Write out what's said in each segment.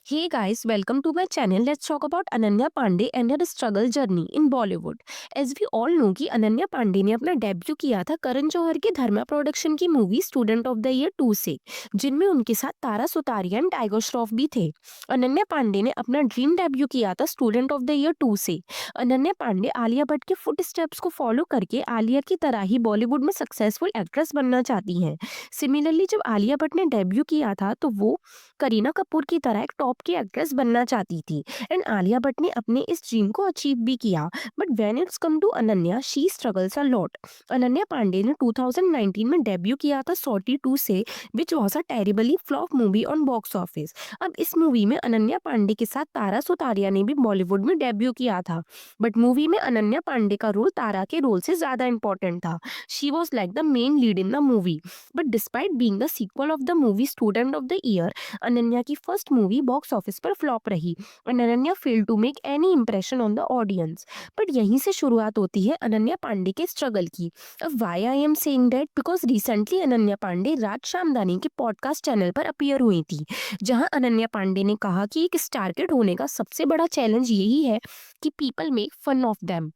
Hey guys, welcome to my channel. Let's talk about Ananya Pandey and her struggle journey in Bollywood. As we all know कि अनन्या पांडे ने अपना debut किया था करण जौहर की धर्मा production की movie Student of the year 2 से, जिनमें उनके साथ तारा सुतारिया एंड टाइगर श्रॉफ भी थे। अनन्या पांडे ने अपना ड्रीम डेब्यू किया था स्टूडेंट ऑफ द ईयर 2 से। अनन्या पांडे आलिया भट्ट के फुट स्टेप्स को फॉलो करके आलिया की तरह ही बॉलीवुड में सक्सेसफुल एक्ट्रेस बनना चाहती हैं। सिमिलरली जब आलिया भट्ट ने डेब्यू किया था तो वो करीना कपूर की तरह एक टॉप की एक्ट्रेस बनना चाहती थी एंड आलिया भट्ट ने अपने इस ड्रीम को अचीव भी किया। But when it's come to Ananya she struggles a lot. Ananya Pandey ने 2019 में डेब्यू किया था सॉटी 2 से, which was a terribly flop movie on box office. अब इस मूवी में अनन्या पांडे के साथ तारा सुतारिया ने भी बॉलीवुड में डेब्यू किया था, बट मूवी में अनन्या पांडे का रोल तारा के रोल से ज्यादा इंपॉर्टेंट था। She was like the main lead in the movie. But despite being the sequel of the movie Student of the Year, Ananya की फर्स्ट मूवी बॉक्स ऑफिस पर फ्लॉप रही और Ananya failed to make any impression on the audience. But यहीं से शुरुआत होती है अनन्या पांडे के स्ट्रगल की। अब why I am saying that, because recently Ananya Pandey Raj Shamdani के पॉडकास्ट चैनल पर अपीयर हुई थी, जहां अनन्या पांडे ने कहा कि एक स्टार किड होने का सबसे बड़ा चैलेंज यही है कि people make fun of them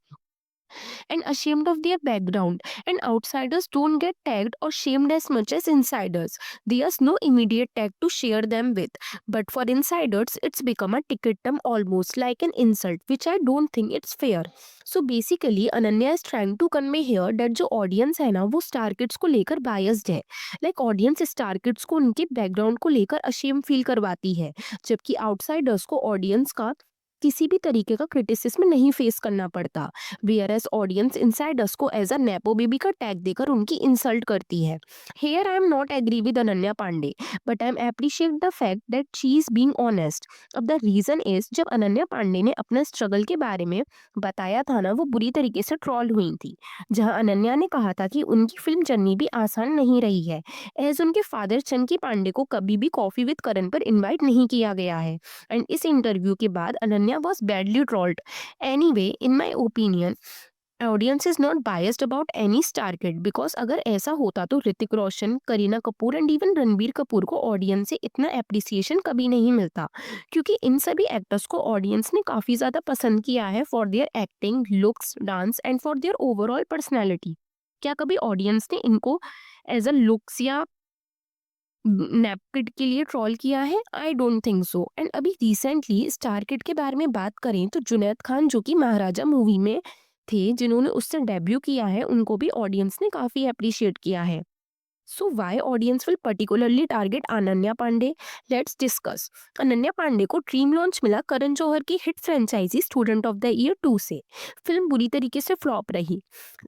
and ashamed of their background, and outsiders don't get tagged or shamed as much as insiders. There's no immediate tag to share them with, but for insiders it's become a ticketum, almost like an insult, which I don't think it's fair. So basically Ananya is trying to convey here that जो audience है ना वो star kids को लेकर biased है। Like audience star kids को उनके background को लेकर अशेम फील करवाती है, जबकि आउटसाइडर्स को ऑडियंस का किसी भी तरीके का क्रिटिसिज्म नहीं फेस करना पड़ता। Whereas ऑडियंस इनसाइडर्स को एज अ नेपो बेबी का टैग देकर उनकी इंसल्ट करती है। Here I am not agree with Ananya Pandey, but I am appreciate the fact that she is being honest. अब द रीजन इज, जब अनन्या पांडे ने अपने स्ट्रगल के बारे में बताया था ना, वो बुरी तरीके से ट्रॉल हुई थी। जहां अनन्या ने कहा था कि उनकी फिल्म जर्नी भी आसान नहीं रही है, एज उनके फादर चंकी पांडे को कभी भी कॉफी विद करण पर इन्वाइट नहीं किया गया है। एंड इस इंटरव्यू के बाद Ananya was badly trolled. Anyway, in my opinion audience is not biased about any star kid, because अगर ऐसा होता तो ऋतिक रोशन, करीना कपूर एंड इवन रणबीर कपूर को ऑडियंस से इतना एप्रिसिएशन कभी नहीं मिलता, क्योंकि इन सभी एक्टर्स को ऑडियंस ने काफी ज्यादा पसंद किया है for their acting, looks, dance and for their overall personality. क्या कभी ऑडियंस ने इनको एज अ लुक्स या नैपकिड के लिए ट्रोल किया है? I don't think so. And अभी रिसेंटली स्टार किड के बारे में बात करें तो जुनैद खान, जो कि महाराजा मूवी में थे, जिन्होंने उससे डेब्यू किया है, उनको भी ऑडियंस ने काफी अप्रिशिएट किया है। So why audience will particularly target Ananya Pandey? Let's discuss. Ananya Pandey को ड्रीम लॉन्च मिला करण जौहर की hit franchise student of the year 2 से। फिल्म बुरी तरीके से फ्लॉप रही।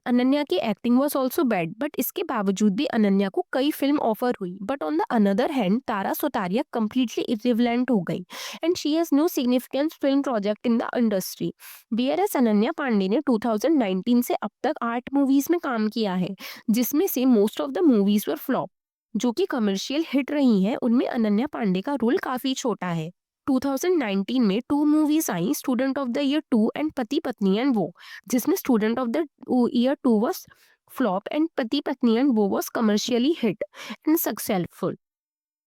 अनन्या की acting was also bad, but इसके बावजूद भी अनन्या को कई फिल्म ऑफर हुई। But on the other hand Tara Sutaria completely irrelevant हो गई and she has no significant film project in the industry. बीआरएस अनन्या पांडे ने 2019 से अब तक 8 मूवीज में काम किया है, जिसमें से most of the movies were flop. जो कि कमर्शियल हिट रही हैं, उनमें अनन्या पांडे का रोल काफी छोटा है। 2019 में 2 movies I, student of the year 2 and Pati Patni and वो, जिसमें student of the year 2 was flop and Pati Patni and वो was commercially hit and successful.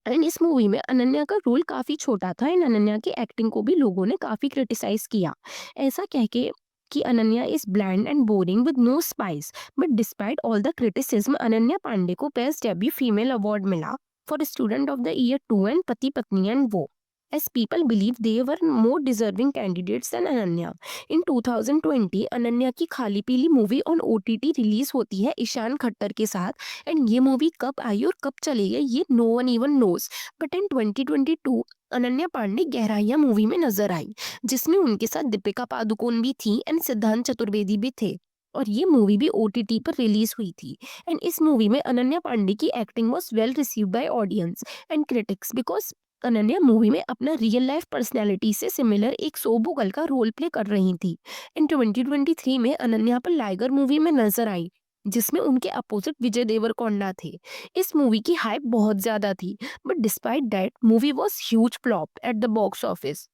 And इस मूवी में अनन्या का रोल काफी छोटा था एंड अनन्या की एक्टिंग को भी लोगों ने काफी क्रिटिसाइज किया, ऐसा कह के कि Ananya is bland and boring with no spice. But despite all the criticism, Ananya Pandey को बेस्ट डेब्यू फीमेल अवार्ड मिला for student of the year 2 and Pati Patni and वो, as people believe they were more deserving candidates than Ananya. In 2020, Ananya की खाली पीली movie on OTT release होती है ईशान खट्टर के साथ, एंड ये मूवी कब आई और कब चली गई ये no one even knows. But in 2022 Ananya Pandey Gehraiyaan movie में नजर आई, जिसमें उनके साथ दीपिका पादुकोण भी थी एंड सिद्धांत चतुर्वेदी भी थे, और ये मूवी भी ओटीटी पर रिलीज हुई थी। एंड इस मूवी में अनन्या पांडे की acting was well received by audience and critics, because Ananya movie में अपना रियल लाइफ पर्सनैलिटी से सिमिलर एक सोबू गर्ल का रोल प्ले कर रही थी। इन 2023 में अनन्या पर लाइगर मूवी में नजर आई, जिसमें उनके अपोजिट विजय देवरकोंडा थे। इस मूवी की हाइप बहुत ज्यादा थी, but despite that movie was huge flop at the box office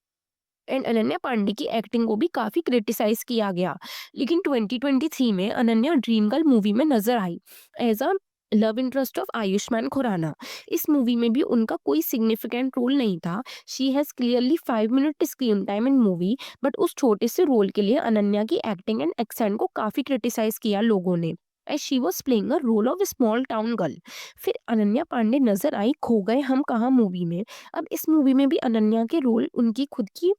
and Ananya Pandey की एक्टिंग को भी काफी क्रिटिसाइज किया गया। लेकिन 2023 में अनन्या ड्रीम गर्ल मूवी में नजर आई as a love interest of Ayushmann Khurrana. इस मूवी में भी उनका कोई सिग्निफिकेंट रोल नहीं था। She has clearly 5 minute screen time in movie, but उस छोटे से रोल के लिए अनन्या की एक्टिंग एंड एक्सेंट को काफ़ी क्रिटिसाइज़ किया लोगों ने, as she was playing a role of small town girl. फिर अनन्या पांडे नज़र आई खो गए हम कहाँ मूवी में। अब इस मूवी में भी अनन्या के रोल उनकी खुद की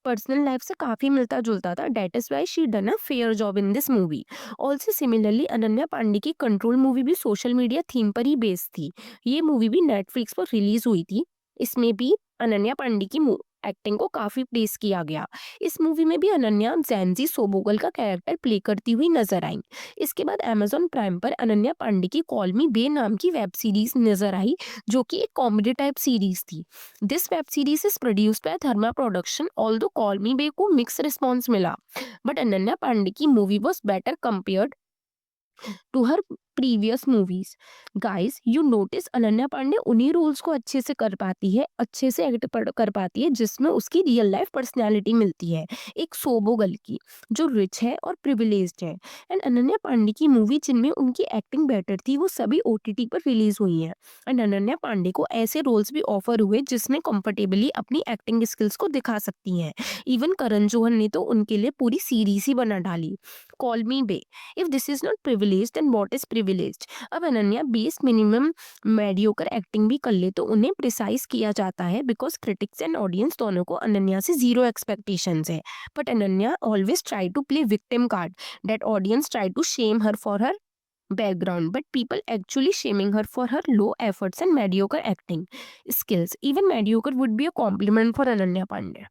पर्सनल लाइफ से काफ़ी मिलता-जुलता था। That is why she done a fair job in this movie. Also similarly Ananya Pandey की कंट्रोल मूवी भी सोशल मीडिया थीम पर ही बेस्ड थी। ये मूवी भी नेटफ्लिक्स पर रिलीज हुई थी। इसमें भी अनन्या पांडे की एक्टिंग को काफी प्रेस किया गया। इस मूवी में भी अनन्या जैनजी सोबोगल का कैरेक्टर प्ले करती हुई नजर आई। इसके बाद अमेजॉन प्राइम पर अनन्या पांडे की कॉल मी बे नाम की वेब सीरीज नजर आई, जो कि एक कॉमेडी टाइप सीरीज थी। This web series is produced by Dharma production. Although call me bae को मिक्स रिस्पॉन्स मिला, बट अनन्या पांडे की movie was better compared to her previous movies. Guys, you notice Ananya Pandey उन्हीं रोल्स को अच्छे से कर पाती है, अच्छे से एक्ट कर पाती है जिसमें उसकी रियल लाइफ पर्सनैलिटी मिलती है, एक सोबो गर्ल की जो रिच है और प्रिविलेज्ड है। एंड अनन्या पांडे की मूवी जिनमें उनकी एक्टिंग बेटर थी वो सभी ओटीटी पर रिलीज हुई हैं। एंड अनन्या पांडे को ऐसे रोल्स भी ऑफर हुए जिसमें कंफर्टेबली अपनी एक्टिंग स्किल्स को दिखा सकती हैं। इवन करण जौहर ने तो उनके लिए पूरी सीरीज ही बना डाली, call me bae. If this is not privileged then what is privileged. अब Ananya base minimum mediocre acting भी कर ले तो उन्हें प्रिसाइज किया जाता है, बिकॉज क्रिटिक्स एंड ऑडियंस दोनों को अनन्या से जीरो एक्सपेक्टेशंस है। But Ananya always try to play victim card, that audience try to shame her for her background, but people actually shaming her for her low efforts and mediocre acting skills. Even mediocre would be a compliment for Ananya Pandey.